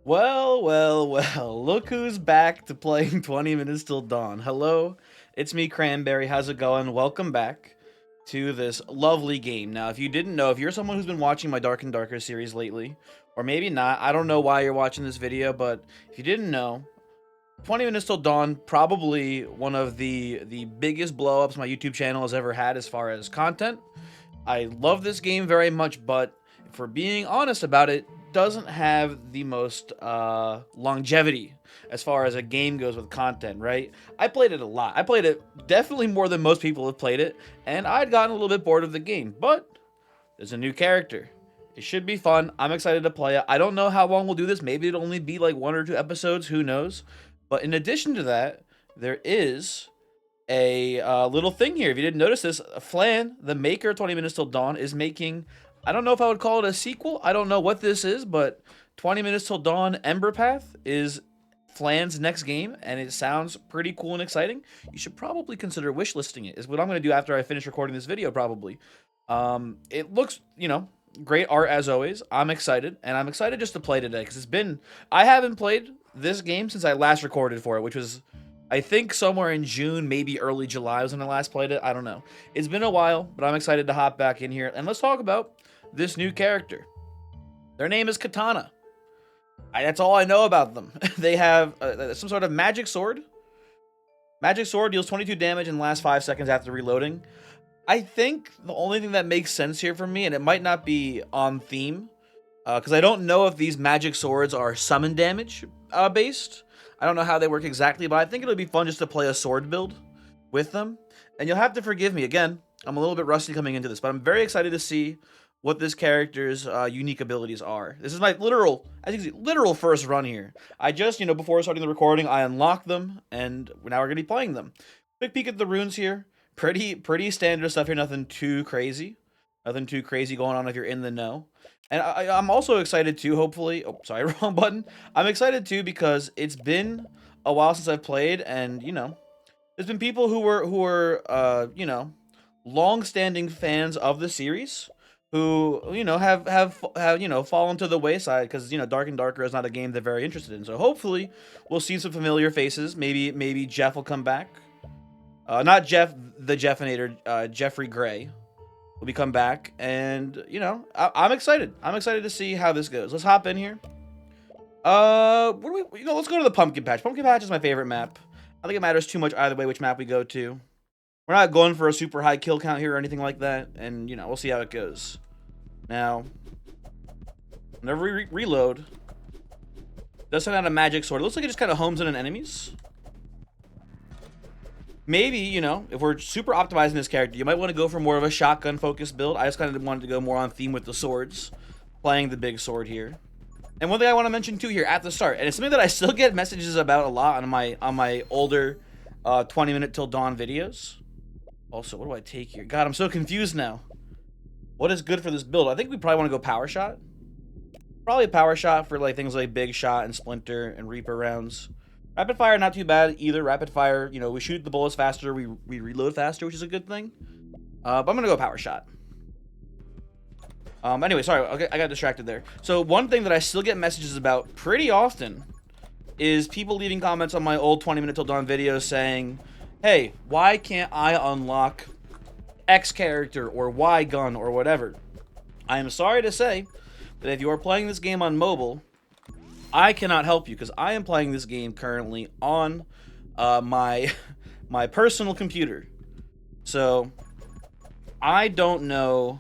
Well, well, well, look who's back to playing 20 Minutes Till Dawn. Hello, it's me, Cranberry. How's it going? Welcome back to this lovely game. Now, if you didn't know, if you're someone who's been watching my Dark and Darker series lately, or maybe not, I don't know why you're watching this video, but if you didn't know, 20 Minutes Till Dawn, probably one of the biggest blow-ups my YouTube channel has ever had as far as content. I love this game very much, but for being honest about it, doesn't have the most longevity as far as a game goes with content, right? I played it a lot. I played it definitely more than most people have played it, and I'd gotten a little bit bored of the game, but there's a new character. It should be fun. I'm excited to play it. I don't know how long we'll do this. Maybe it'll only be like 1 or 2 episodes. Who knows? But in addition to that, there is a little thing here. If you didn't notice this, Flan, the maker of 20 Minutes Till Dawn, is making, I don't know if I would call it a sequel. I don't know what this is, but 20 Minutes Till Dawn Ember Path is Flan's next game, and it sounds pretty cool and exciting. You should probably consider wishlisting it, is what I'm going to do after I finish recording this video, probably. It looks, great art as always. I'm excited, and I'm excited just to play today, because I haven't played this game since I last recorded for it, which was, I think, somewhere in June, maybe early July was when I last played it. I don't know. It's been a while, but I'm excited to hop back in here, and let's talk about this new character. Their name is Katana. That's all I know about them. They have some sort of magic sword. Magic sword deals 22 damage and lasts 5 seconds after reloading. I think the only thing that makes sense here for me, and it might not be on theme, because I don't know if these magic swords are summon damage based. I don't know how they work exactly, but I think it'll be fun just to play a sword build with them. And you'll have to forgive me. Again, I'm a little bit rusty coming into this, but I'm very excited to see what this character's unique abilities are. This is my literal, as you can see, literal first run here. I just, before starting the recording, I unlocked them, and now we're going to be playing them. Quick peek at the runes here. Pretty standard stuff here, nothing too crazy. Nothing too crazy going on if you're in the know. And I'm also excited too, hopefully. Oh, sorry, wrong button. I'm excited too because it's been a while since I've played, and there's been people who were long-standing fans of the series who have fallen to the wayside because Dark and Darker is not a game they're very interested in. So hopefully we'll see some familiar faces. Maybe Jeff will come back. Not Jeff the Jeffinator, Jeffrey Gray will be come back, and I'm excited. I'm excited to see how this goes. Let's hop in here. What do we? Let's go to the pumpkin patch. Pumpkin patch is my favorite map. I think it matters too much either way which map we go to. We're not going for a super high kill count here or anything like that, and we'll see how it goes. Now, whenever we reload, does send out a magic sword. It looks like it just kind of homes in on enemies. Maybe, if we're super optimizing this character, you might want to go for more of a shotgun-focused build. I just kind of wanted to go more on theme with the swords, playing the big sword here. And one thing I want to mention too here at the start, and it's something that I still get messages about a lot on my older 20 Minute Till Dawn videos. Also, what do I take here? God, I'm so confused now. What is good for this build? I think we probably want to go power shot. Probably a power shot for things like big shot and splinter and reaper rounds. Rapid fire, not too bad either. Rapid fire, we shoot the bullets faster, we reload faster, which is a good thing. But I'm gonna go power shot. Anyway, sorry, okay, I got distracted there. So one thing that I still get messages about pretty often is people leaving comments on my old 20 Minute Till Dawn videos saying, hey, why can't I unlock X character or Y gun or whatever? I am sorry to say that if you are playing this game on mobile, I cannot help you because I am playing this game currently on my personal computer. So I don't know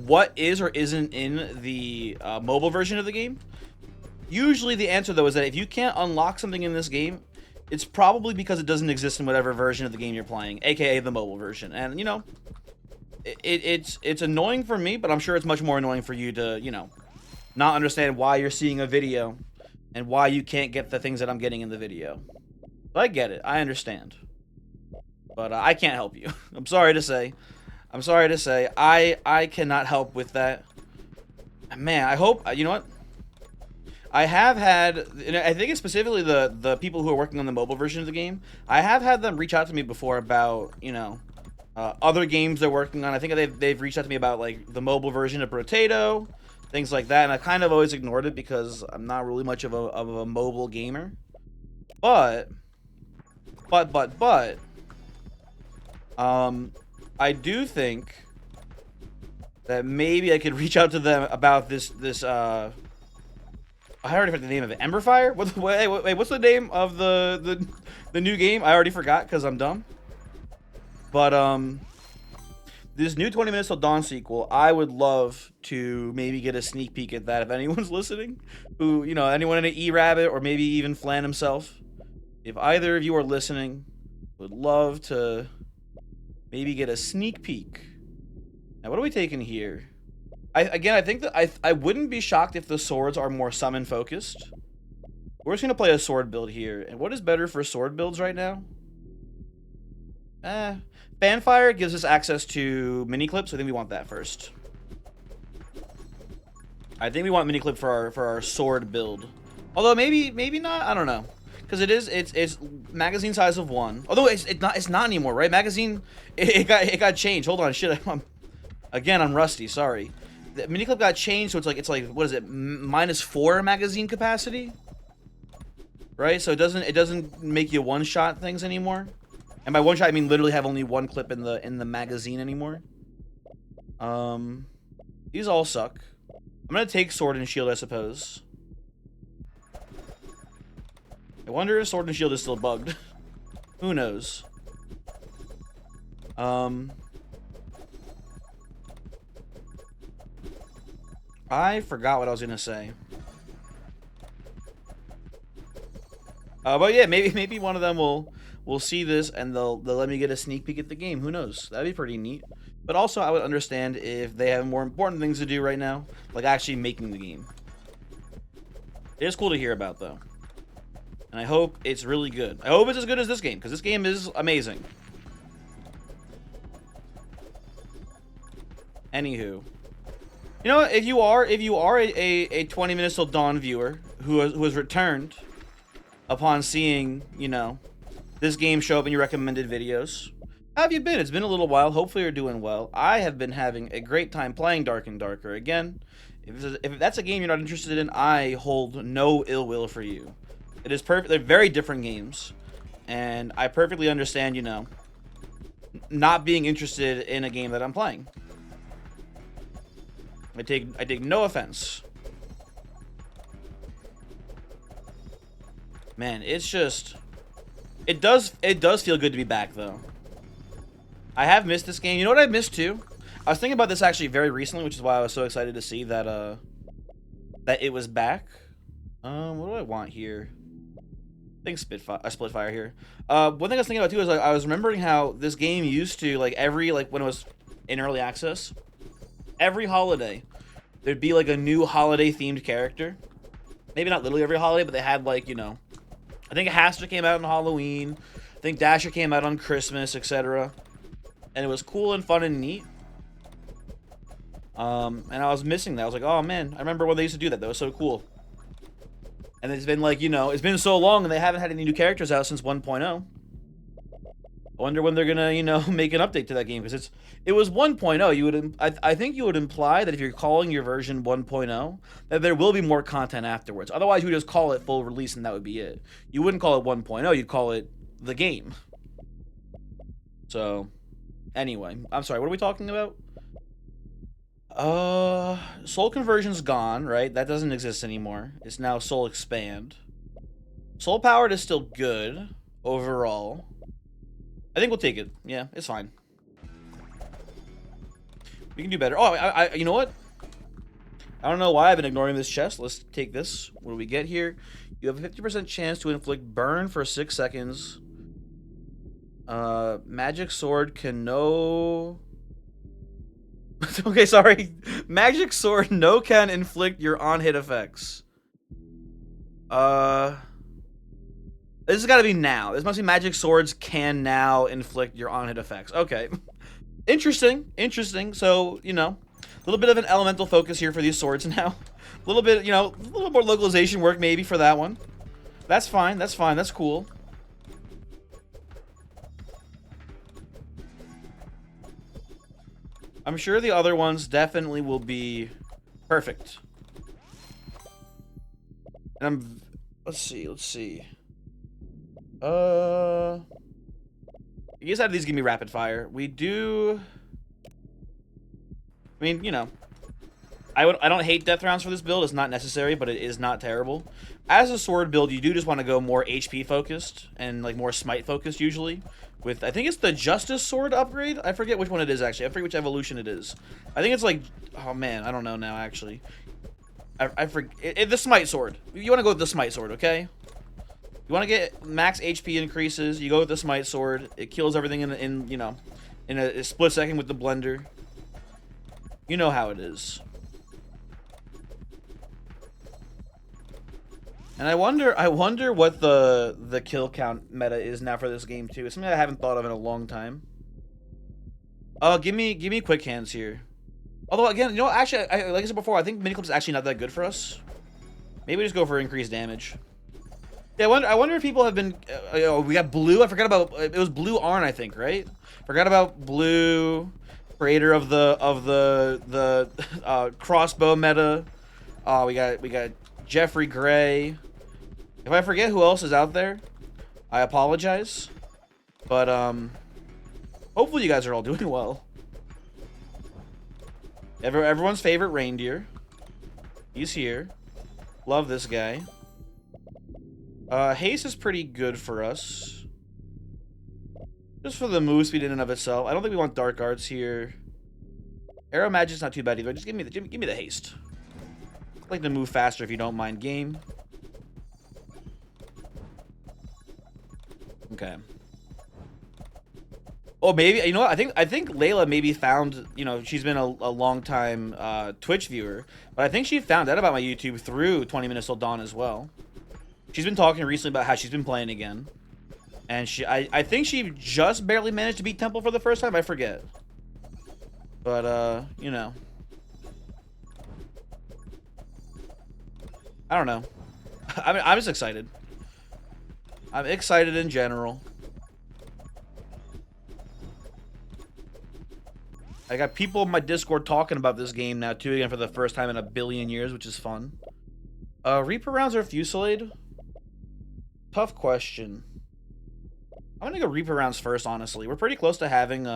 what is or isn't in the mobile version of the game. Usually the answer though is that if you can't unlock something in this game, it's probably because it doesn't exist in whatever version of the game you're playing, aka the mobile version. And it's annoying for me, but I'm sure it's much more annoying for you to not understand why you're seeing a video and why you can't get the things that I'm getting in the video. But I get it. I understand. But I can't help you. I'm sorry to say. I cannot help with that. Man, I hope, you know what? I have had, and I think it's specifically the people who are working on the mobile version of the game, I have had them reach out to me before about, other games they're working on. I think they've reached out to me about, the mobile version of Potato. things like that. And I kind of always ignored it because I'm not really much of a mobile gamer. But, I do think that maybe I could reach out to them about this, I already forgot the name of it. Emberfire? Wait, what's the name of the new game? I already forgot because I'm dumb. But, this new 20 Minutes Till Dawn sequel, I would love to maybe get a sneak peek at that if anyone's listening. Who, you know, anyone in an E-Rabbit or maybe even Flan himself. If either of you are listening, would love to maybe get a sneak peek. Now, what are we taking here? I think that I wouldn't be shocked if the swords are more summon focused. We're just gonna play a sword build here. And what is better for sword builds right now? Fanfire gives us access to mini clips. So I think we want that first. I think we want mini clip for our sword build. Although maybe not. I don't know. Because it's magazine size of 1. Although it's not anymore, right? Magazine it got changed. Hold on, shit. I'm rusty. Sorry. The mini clip got changed, so it's like what is it? -4 magazine capacity, right? So it doesn't make you one shot things anymore. And by one shot I mean literally have only one clip in the magazine anymore. These all suck. I'm gonna take sword and shield, I suppose. I wonder if sword and shield is still bugged. Who knows? I forgot what I was gonna say. But yeah, maybe one of them will see this and they'll let me get a sneak peek at the game. Who knows? That'd be pretty neat. But also, I would understand if they have more important things to do right now, like actually making the game. It is cool to hear about, though. And I hope it's really good. I hope it's as good as this game, because this game is amazing. Anywho. You know what? If you are a 20 Minutes Till Dawn viewer who has returned upon seeing, you know, this game show up in your recommended videos, how have you been? It's been a little while. Hopefully you're doing well. I have been having a great time playing Dark and Darker. Again, if that's a game you're not interested in, I hold no ill will for you. It is perfect. They're very different games, and I perfectly understand, you know, not being interested in a game that I'm playing. I take no offense. Man, it's just it does feel good to be back, though. I have missed this game. You know what I've missed too? I was thinking about this actually very recently, which is why I was so excited to see that that it was back. What do I want here? I think Splitfire here. One thing I was thinking about too is like I was remembering how this game used to like when it was in early access, every holiday there'd be like a new holiday themed character. Maybe not literally every holiday, but they had like, you know, I think Haster came out on Halloween. I think Dasher came out on Christmas, etc. And it was cool and fun and neat. And I was missing that. I was like, oh man, I remember when they used to do that. That was so cool. And it's been like, you know, it's been so long and they haven't had any new characters out since 1.0. I wonder when they're gonna, you know, make an update to that game, because it was 1.0. You would, I think you would imply that if you're calling your version 1.0, that there will be more content afterwards. Otherwise, you would just call it full release and that would be it. You wouldn't call it 1.0. You'd call it the game. So, anyway, I'm sorry. What are we talking about? Soul Conversion's gone, right? That doesn't exist anymore. It's now Soul Expand. Soul Powered is still good overall. I think we'll take it. Yeah, it's fine. We can do better. Oh, you know what? I don't know why I've been ignoring this chest. Let's take this. What do we get here? You have a 50% chance to inflict burn for 6 seconds. Magic Sword can no... Okay, sorry. Magic Sword no can inflict your on-hit effects. This has got to be now. This must be Magic Swords can now inflict your on-hit effects. Okay. Interesting. Interesting. So, you know, a little bit of an elemental focus here for these swords now. A little bit, you know, a little more localization work maybe for that one. That's fine. That's fine. That's cool. I'm sure the other ones definitely will be Perfect. And let's see. I guess out of these give me rapid fire. We do. I mean, you know, I don't hate death rounds for this build. It's not necessary, but it is not terrible. As a sword build, you do just want to go more HP focused and like more smite focused usually. With I think it's the Justice Sword upgrade. I forget which one it is actually. I forget which evolution it is. I think it's like, oh man, I don't know now actually. I forget the Smite Sword. You want to go with the Smite Sword, okay? You want to get max HP increases. You go with the Smite Sword. It kills everything in you know, in a split second with the blender. You know how it is. And I wonder what the kill count meta is now for this game too. It's something I haven't thought of in a long time. Oh, give me quick hands here. Although again, you know, actually, like I said before, I think mini clips is actually not that good for us. Maybe we just go for increased damage. Yeah, I wonder if people have been. We got Blue. I forgot about it was Blue Arn, I think, right? Forgot about Blue, creator of the crossbow meta. We got Jeffrey Gray. If I forget who else is out there, I apologize. But hopefully you guys are all doing well. Everyone's favorite reindeer. He's here. Love this guy. Haste is pretty good for us. Just for the move speed in and of itself. I don't think we want Dark Arts here. Arrow Magic's not too bad either. Just give me the haste. I'd like to move faster if you don't mind, game. Okay. Oh, maybe, you know what? I think Layla maybe found, you know, she's been a long time Twitch viewer, but I think she found out about my YouTube through 20 Minutes Till Dawn as well. She's been talking recently about how she's been playing again. And I think she just barely managed to beat Temple for the first time. I forget. But, you know. I don't know. I mean, I'm just excited. I'm excited in general. I got people in my Discord talking about this game now, too, again, for the first time in a billion years, which is fun. Reaper rounds or Fusillade? Tough question. I'm gonna go Reaper rounds first, honestly. We're pretty close to having,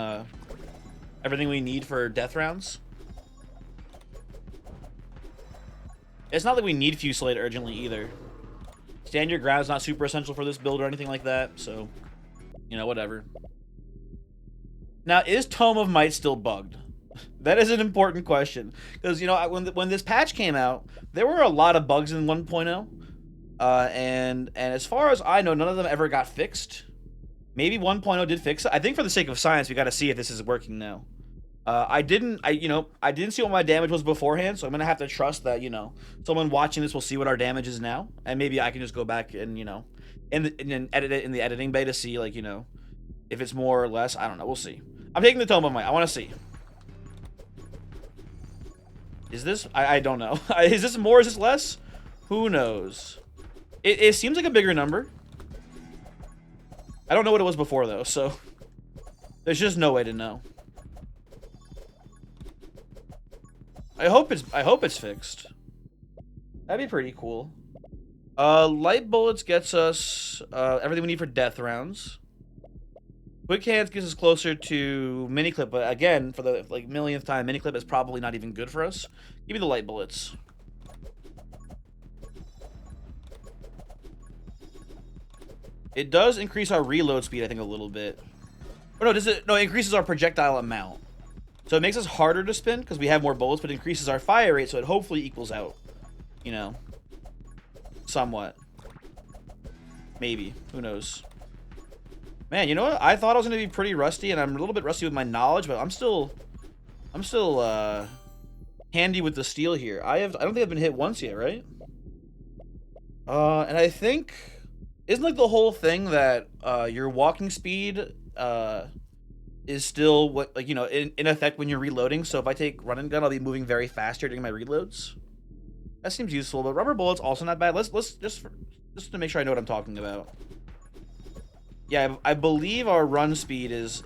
everything we need for death rounds. It's not that we need Fusillade urgently, either. Stand your ground is not super essential for this build or anything like that, so, you know, whatever. Now, is Tome of Might still bugged? That is an important question. Because, you know, when this patch came out, there were a lot of bugs in 1.0. And as far as I know, none of them ever got fixed. Maybe 1.0 did fix it. I think for the sake of science, we got to see if this is working now. I didn't see what my damage was beforehand, so I'm going to have to trust that, you know, someone watching this will see what our damage is now. And maybe I can just go back and, you know, and edit it in the editing bay to see, like, you know, if it's more or less. I don't know. We'll see. I'm taking the Tome of Might. I want to see. Is this? I don't know. Is this more? Is this less? Who knows? It seems like a bigger number. I don't know what it was before, though, so there's just no way to know. I hope it's fixed. That'd be pretty cool. Light bullets gets us everything we need for death rounds. Quick hands gets us closer to mini clip, but again, for the like millionth time, mini clip is probably not even good for us. Give me the light bullets. It does increase our reload speed, I think, a little bit. Oh no, does it? No, it increases our projectile amount. So it makes us harder to spin because we have more bullets, but it increases our fire rate, so it hopefully equals out. You know, somewhat. Maybe. Who knows? Man, you know what? I thought I was gonna be pretty rusty, and I'm a little bit rusty with my knowledge, but I'm still handy with the steel here. I don't think I've been hit once yet, right? And I think isn't like the whole thing that your walking speed is still what, like, you know, in effect when you're reloading. So if I take run and gun, I'll be moving very faster during my reloads. That seems useful, but rubber bullets also not bad. Let's just to make sure I know what I'm talking about. Yeah, I believe our run speed is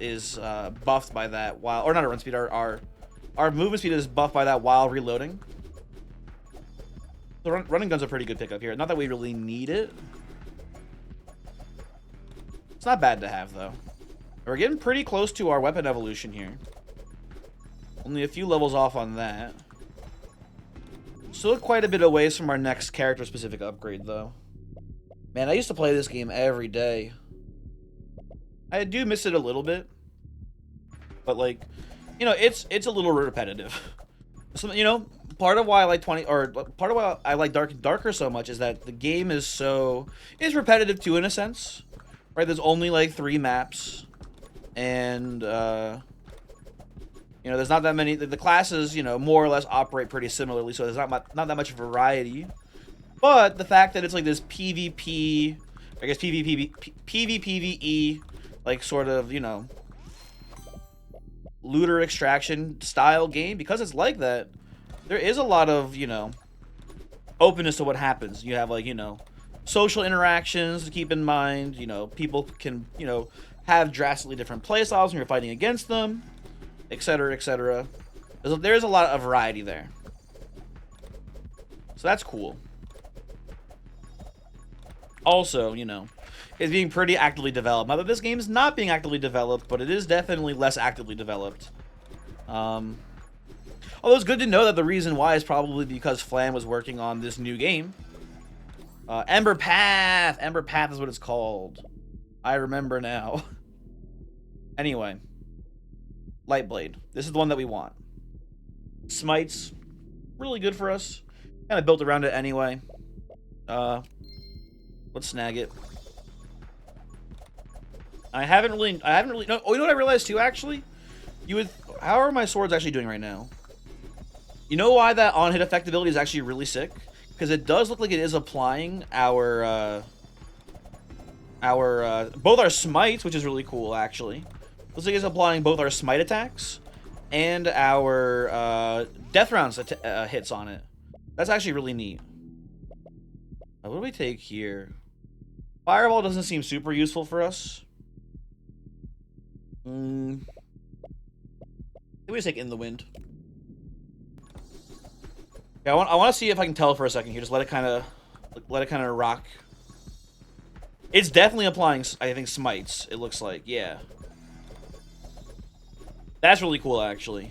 buffed by that while, or not our run speed, our movement speed is buffed by that while reloading. The running gun's a pretty good pickup here. Not that we really need it. It's not bad to have, though. We're getting pretty close to our weapon evolution here. Only a few levels off on that. Still quite a bit away from our next character-specific upgrade, though. Man, I used to play this game every day. I do miss it a little bit. But, like, you know, it's a little repetitive. So, you know, part of why I like part of why I like Darker so much is that the game is repetitive too, in a sense. Right? There's only, like, 3 maps. And, you know, there's not that many. The classes, you know, more or less operate pretty similarly, so there's not that much variety. But the fact that it's like this PvP, I guess PvPvE, like sort of, you know, looter extraction style game, because it's like that, there is a lot of, you know, openness to what happens. You have, like, you know, social interactions to keep in mind. You know, people can, you know, have drastically different playstyles when you're fighting against them, etc., etc. There's a lot of variety there. So that's cool. Also, you know, it's being pretty actively developed. Now that this game is not being actively developed, but it is definitely less actively developed. Although it's good to know that the reason why is probably because Flam was working on this new game. Ember Path! Ember Path is what it's called. I remember now. Anyway. Lightblade. This is the one that we want. Smites. Really good for us. Kind of built around it anyway. Let's snag it. I haven't really, no, oh, you know what I realized too, actually? How are my swords actually doing right now? You know why that on-hit effect ability is actually really sick? Because it does look like it is applying both our smites, which is really cool, actually. Looks like it's applying both our smite attacks and our death rounds hits on it. That's actually really neat. What do we take here? Fireball doesn't seem super useful for us. Maybe we take In the Wind. Yeah, I want to see if I can tell for a second here. Just let it kind of rock. It's definitely applying, I think, smites. It looks like, yeah. That's really cool, actually.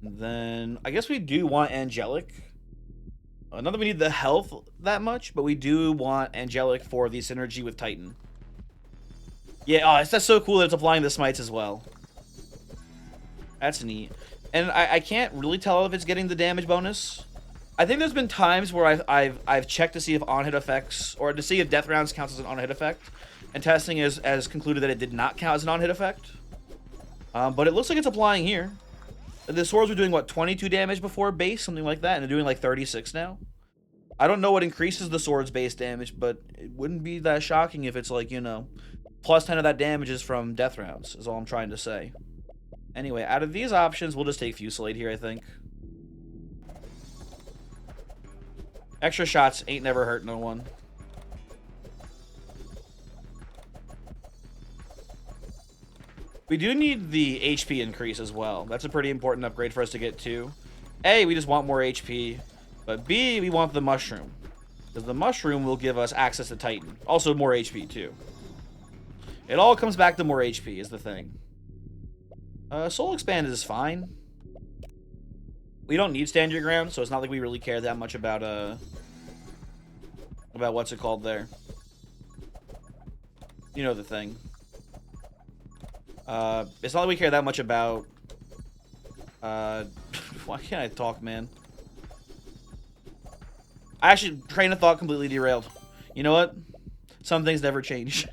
Then I guess we do want Angelic. Not that we need the health that much, but we do want Angelic for the synergy with Titan. Yeah, oh, that's so cool that it's applying the smites as well. That's neat. And I can't really tell if it's getting the damage bonus. I think there's been times where I've checked to see if on-hit effects, or to see if death rounds counts as an on-hit effect, and testing has concluded that it did not count as an on-hit effect. But it looks like it's applying here. The swords were doing, what, 22 damage before base? Something like that, and they're doing like 36 now. I don't know what increases the sword's base damage, but it wouldn't be that shocking if it's like, you know, plus 10 of that damage is from death rounds, is all I'm trying to say. Anyway, out of these options, we'll just take Fusillade here, I think. Extra shots ain't never hurt no one. We do need the HP increase as well. That's a pretty important upgrade for us to get to. A, we just want more HP. But B, we want the mushroom. Because the mushroom will give us access to Titan. Also more HP too. It all comes back to more HP is the thing. Soul Expand is fine. We don't need Stand Your Ground, so it's not like we really care that much about what's it called there. You know the thing. It's not like we care that much about... why can't I talk, man? I actually, train of thought completely derailed. You know what? Some things never change.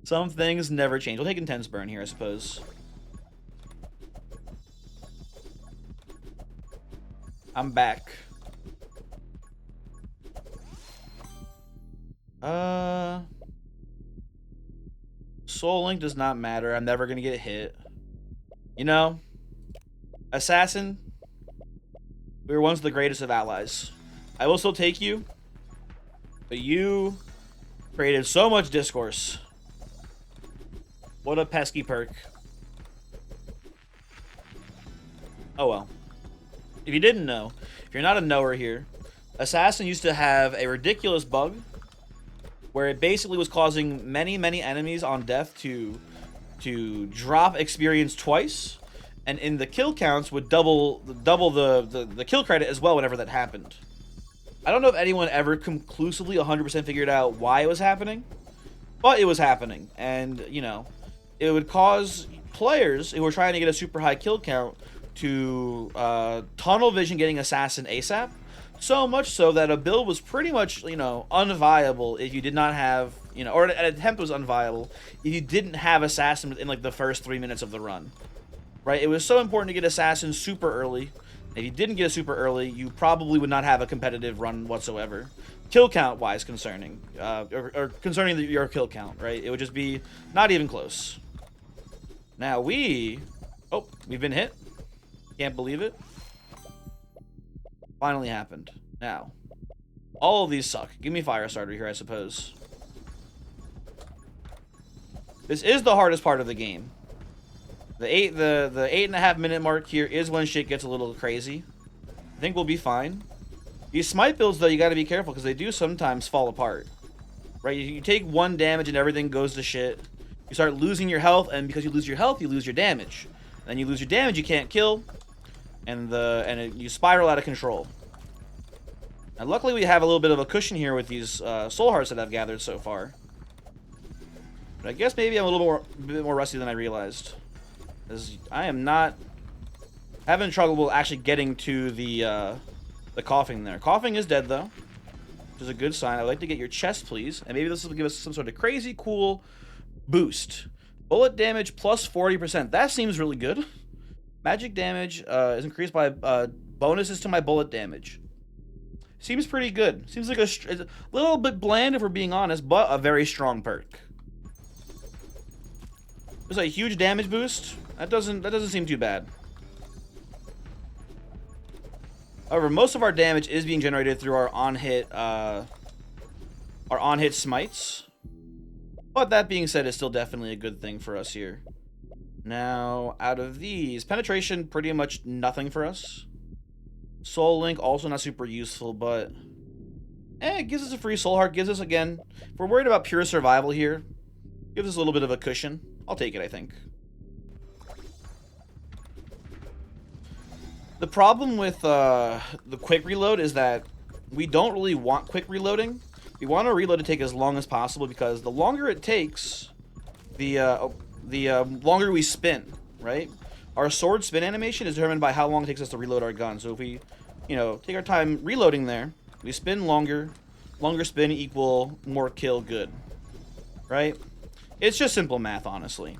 Some things never change. We'll take Intense Burn here, I suppose. I'm back. Soul Link does not matter. I'm never gonna get hit. You know, Assassin, we were once the greatest of allies. I will still take you, but you created so much discourse. What a pesky perk. Oh well. If you didn't know, if you're not a knower here, Assassin used to have a ridiculous bug where it basically was causing many enemies on death to drop experience twice, and in the kill counts would double the kill credit as well whenever that happened. I don't know if anyone ever conclusively 100% figured out why it was happening, but it was happening, and you know, it would cause players who were trying to get a super high kill count to tunnel vision getting Assassin ASAP. So much so that a build was pretty much, you know, unviable if you did not have, you know, or an attempt was unviable if you didn't have Assassin in like the first 3 minutes of the run. Right? It was so important to get Assassin super early. If you didn't get it super early, you probably would not have a competitive run whatsoever. Kill count wise concerning, or concerning your kill count, right? It would just be not even close. Now we've been hit. Can't believe it. Finally happened. Now, all of these suck. Give me Fire Starter here, I suppose. This is the hardest part of the game. The 8.5 minute mark here is when shit gets a little crazy. I think we'll be fine. These smite builds, though, you gotta be careful because they do sometimes fall apart. Right? You take 1 damage and everything goes to shit. You start losing your health, and because you lose your health, you lose your damage. Then you lose your damage, you can't kill. And you spiral out of control. Now, luckily, we have a little bit of a cushion here with these soul hearts that I've gathered so far. But I guess maybe I'm a bit more rusty than I realized, because I am not having trouble actually getting to the coughing there. Coughing is dead though, which is a good sign. I'd like to get your chest, please, and maybe this will give us some sort of crazy cool boost. Bullet damage plus 40%. That seems really good. Magic damage is increased by bonuses to my bullet damage. Seems pretty good. Seems like a little bit bland if we're being honest, but a very strong perk. There's a huge damage boost. That doesn't seem too bad. However, most of our damage is being generated through our on-hit smites. But that being said, it's still definitely a good thing for us here. Now, out of these, penetration, pretty much nothing for us. Soul Link, also not super useful, but it gives us a free soul heart. Gives us, again, if we're worried about pure survival here, gives us a little bit of a cushion. I'll take it, I think. The problem with the quick reload is that we don't really want quick reloading. We want our reload to take as long as possible, because the longer it takes, the longer we spin, right? Our sword spin animation is determined by how long it takes us to reload our gun. So if we, you know, take our time reloading there, we spin longer spin equal more kill good, right? It's just simple math, honestly.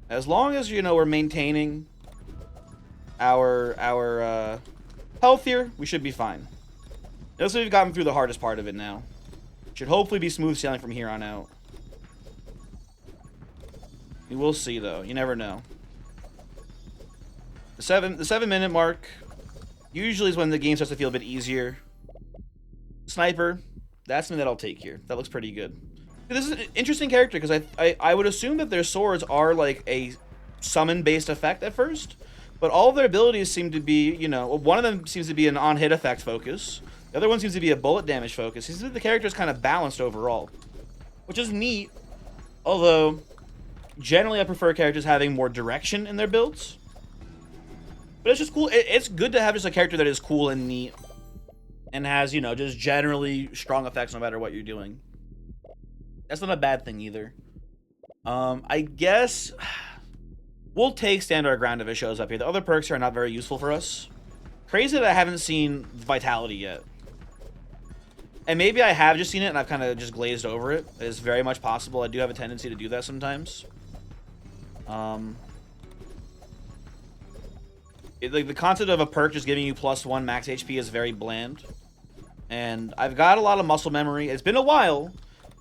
As long as, you know, we're maintaining our health here, we should be fine. Looks like we've gotten through the hardest part of it now. Should hopefully be smooth sailing from here on out. We will see, though. You never know. The 7 minute mark usually is when the game starts to feel a bit easier. Sniper, that's something that I'll take here. That looks pretty good. This is an interesting character, because I would assume that their swords are like a summon-based effect at first, but all of their abilities seem to be, you know, one of them seems to be an on-hit effect focus. The other one seems to be a bullet damage focus. Seems like the character is kind of balanced overall, which is neat, although generally I prefer characters having more direction in their builds. But it's just cool. It's good to have just a character that is cool and neat and has, you know, just generally strong effects no matter what you're doing. That's not a bad thing either. I guess we'll take Stand Our Ground if it shows up here. The other perks here are not very useful for us. Crazy that I haven't seen Vitality yet. And maybe I have just seen it and I've kind of just glazed over it. It's very much possible. I do have a tendency to do that sometimes. Like the concept of a perk just giving you +1 max HP is very bland. And I've got a lot of muscle memory. It's been a while,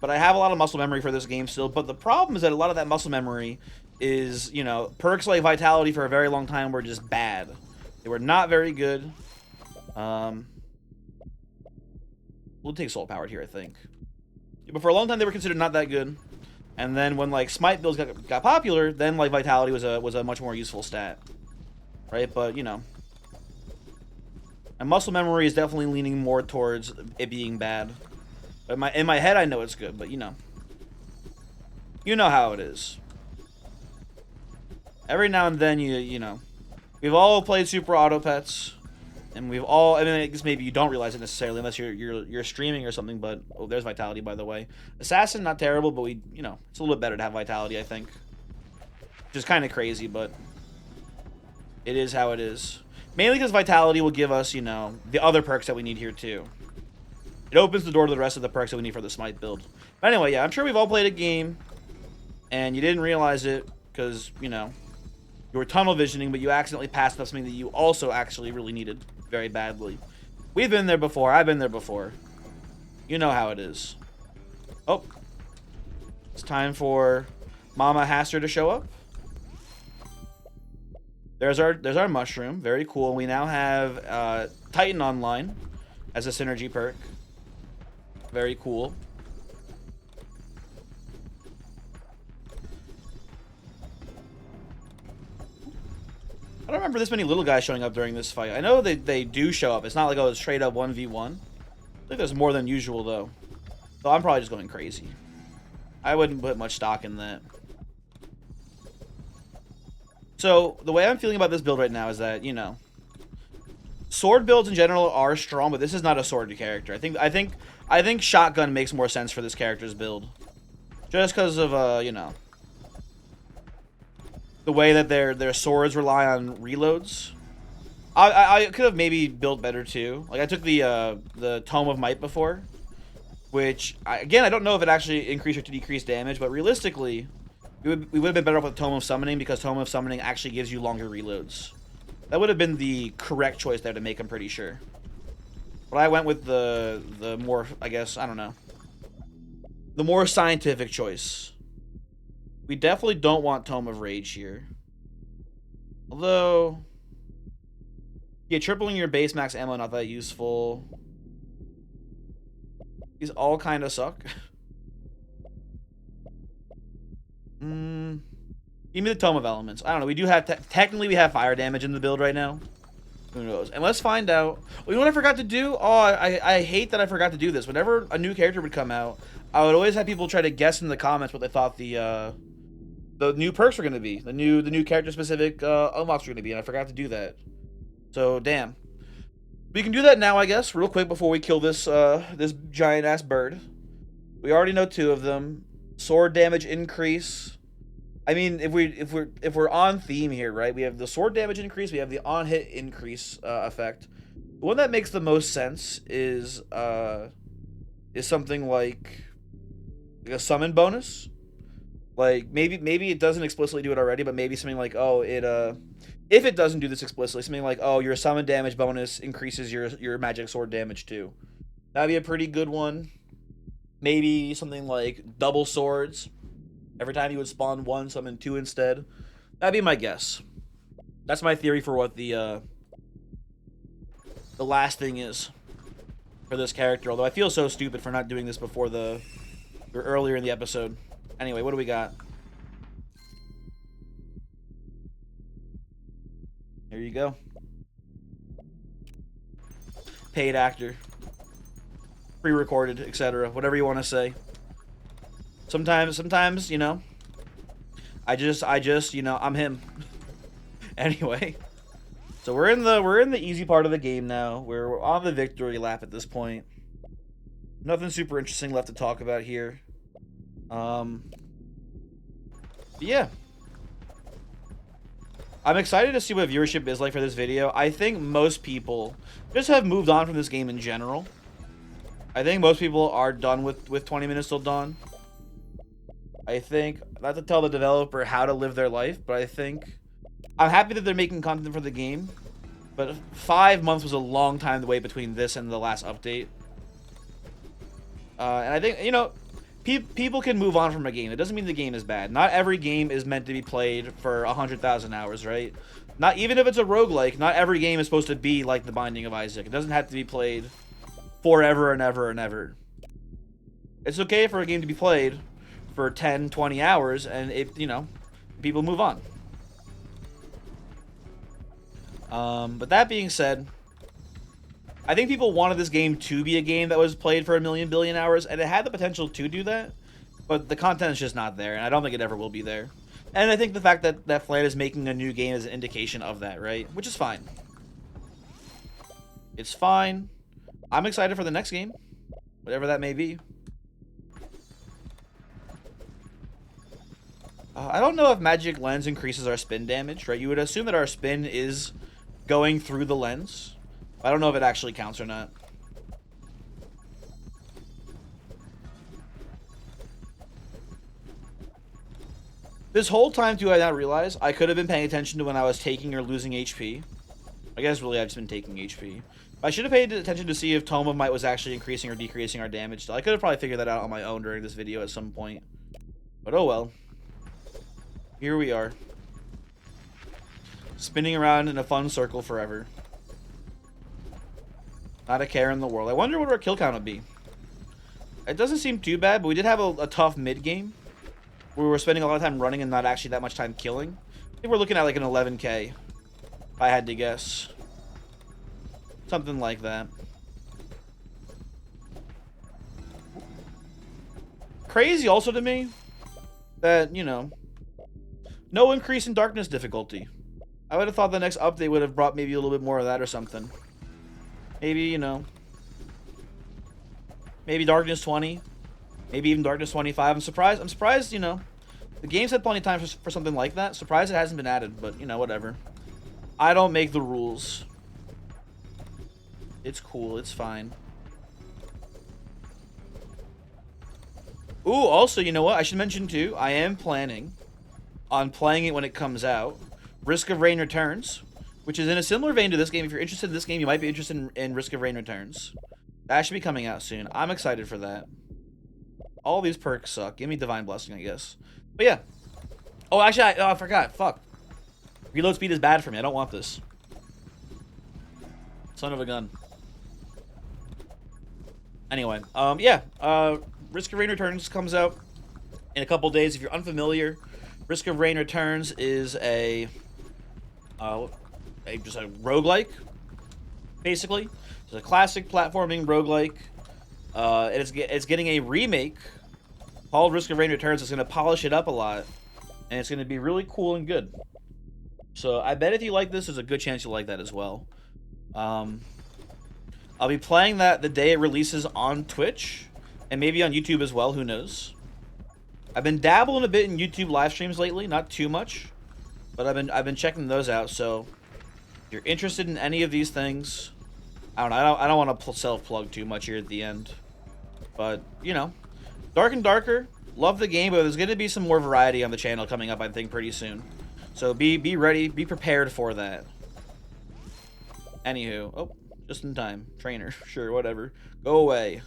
but I have a lot of muscle memory for this game still. But the problem is that a lot of that muscle memory is, you know, perks like Vitality for a very long time were just bad. They were not very good. We'll take Soul Powered here, I think. But for a long time, they were considered not that good. And then when like smite builds got popular, then like vitality was a much more useful stat, right? But you know, and muscle memory is definitely leaning more towards it being bad. But in my head, I know it's good, but you know how it is. Every now and then, you know, we've all played Super Auto Pets, and we've all. I mean, I guess maybe you don't realize it necessarily unless you're streaming or something. But oh, there's vitality, by the way. Assassin, not terrible, but you know, it's a little bit better to have vitality, I think. Which is kind of crazy, but it is how it is. Mainly because vitality will give us, you know, the other perks that we need here too. It opens the door to the rest of the perks that we need for the smite build. But anyway, yeah, I'm sure we've all played a game, and you didn't realize it because, you know, you were tunnel visioning, but you accidentally passed up something that you also actually really needed very badly. We've been there before. I've been there before. You know how it is. Oh. It's time for Mama Haster to show up. There's our mushroom. Very cool. We now have Titan online as a synergy perk. Very cool. I don't remember this many little guys showing up during this fight. I know they do show up. It's not like, oh, it's straight up 1v1. I think there's more than usual, though. So I'm probably just going crazy. I wouldn't put much stock in that. So, the way I'm feeling about this build right now is that, you know, sword builds in general are strong, but this is not a sword character. I think shotgun makes more sense for this character's build. Just because of, you know, the way that their swords rely on reloads. I could have maybe built better too. Like I took the Tome of Might before, which again I don't know if it actually increased or decreased damage, but realistically, we would have been better off with Tome of Summoning because Tome of Summoning actually gives you longer reloads. That would have been the correct choice there to make. I'm pretty sure. But I went with the more, I guess, I don't know, the more scientific choice. We definitely don't want Tome of Rage here. Although, yeah, tripling your base max ammo, not that useful. These all kind of suck. Give me the Tome of Elements. I don't know. We do have, technically we have fire damage in the build right now. Who knows? And let's find out. Oh, you know what I forgot to do? Oh, I hate that I forgot to do this. Whenever a new character would come out, I would always have people try to guess in the comments what they thought the new perks were going to be. The new character-specific unlocks were going to be, and I forgot to do that. So, damn. We can do that now, I guess, real quick before we kill this this giant-ass bird. We already know 2 of them. Sword damage increase. I mean, if we're on theme here, right? We have the sword damage increase. We have the on-hit increase effect. The one that makes the most sense is something like a summon bonus. Like maybe it doesn't explicitly do it already, but maybe something like, oh, if it doesn't do this explicitly, something like, oh, your summon damage bonus increases your magic sword damage too. That'd be a pretty good one. Maybe something like double swords. Every time you would spawn 1, summon 2 instead. That'd be my guess. That's my theory for what the last thing is for this character. Although I feel so stupid for not doing this before or earlier in the episode. Anyway, what do we got? There you go. Paid actor. Pre-recorded, etc. Whatever you want to say. Sometimes, you know, I just, you know, I'm him. Anyway. So we're in the easy part of the game now. We're on the victory lap at this point. Nothing super interesting left to talk about here. Yeah. I'm excited to see what viewership is like for this video. I think most people just have moved on from this game in general. I think most people are done with 20 Minutes Till Dawn. I think, not to tell the developer how to live their life, but I think I'm happy that they're making content for the game. But 5 months was a long time to wait between this and the last update. And I think, you know, people can move on from a game. It doesn't mean the game is bad. Not every game is meant to be played for 100,000 hours, right? Not even if it's a roguelike, not every game is supposed to be like The Binding of Isaac. It doesn't have to be played forever and ever and ever. It's okay for a game to be played for 10, 20 hours, and it, you know, people move on. But that being said, I think people wanted this game to be a game that was played for a million billion hours, and it had the potential to do that, but the content is just not there, and I don't think it ever will be there. And I think the fact that Flan is making a new game is an indication of that, right? Which is fine. It's fine. I'm excited for the next game, whatever that may be. I don't know if Magic Lens increases our spin damage, right? You would assume that our spin is going through the lens. I don't know if it actually counts or not. This whole time, too, I not realize I could have been paying attention to when I was taking or losing HP. I guess really I've just been taking HP. I should have paid attention to see if Tome of Might was actually increasing or decreasing our damage. I could have probably figured that out on my own during this video at some point. But oh well. Here we are. Spinning around in a fun circle forever. Not a care in the world. I wonder what our kill count would be. It doesn't seem too bad, but we did have a tough mid game. Where we were spending a lot of time running and not actually that much time killing. I think we're looking at like an 11k. If I had to guess. Something like that. Crazy also to me that, you know, no increase in darkness difficulty. I would have thought the next update would have brought maybe a little bit more of that or something. Maybe, you know, maybe darkness 20. Maybe even darkness 25. I'm surprised, you know. The game's had plenty of time for something like that. Surprised it hasn't been added, but, you know, whatever. I don't make the rules. It's cool. It's fine. Ooh, also, you know what? I should mention, too, I am planning on playing it when it comes out. Risk of Rain Returns, which is in a similar vein to this game. If you're interested in this game, you might be interested in Risk of Rain Returns. That should be coming out soon. I'm excited for that. All these perks suck. Give me Divine Blessing, I guess. But yeah. Oh, actually, I forgot. Fuck. Reload speed is bad for me. I don't want this. Son of a gun. Anyway, yeah. Risk of Rain Returns comes out in a couple days. If you're unfamiliar, Risk of Rain Returns is just a roguelike, basically. It's a classic platforming roguelike. It's getting a remake called Risk of Rain Returns. It's going to polish it up a lot, and it's going to be really cool and good. So I bet if you like this, there's a good chance you'll like that as well. I'll be playing that the day it releases on Twitch, and maybe on YouTube as well, who knows. I've been dabbling a bit in YouTube live streams lately, not too much, but I've been checking those out. So if you're interested in any of these things, I don't want to self-plug too much here at the end. But, you know, Dark and Darker, love the game, but there's going to be some more variety on the channel coming up, I think, pretty soon. So be ready, be prepared for that. Anywho, oh, just in time. Trainer, sure, whatever. Go away.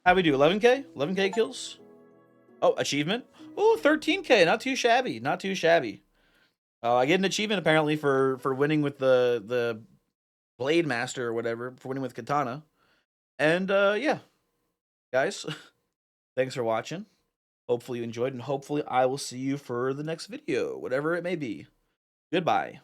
How'd we do, 11k? 11k kills? Oh, achievement? Oh, 13k, not too shabby, not too shabby. I get an achievement, apparently, for winning with the Blade Master or whatever, for winning with Katana. And, yeah. Guys, thanks for watching. Hopefully you enjoyed, and hopefully I will see you for the next video, whatever it may be. Goodbye.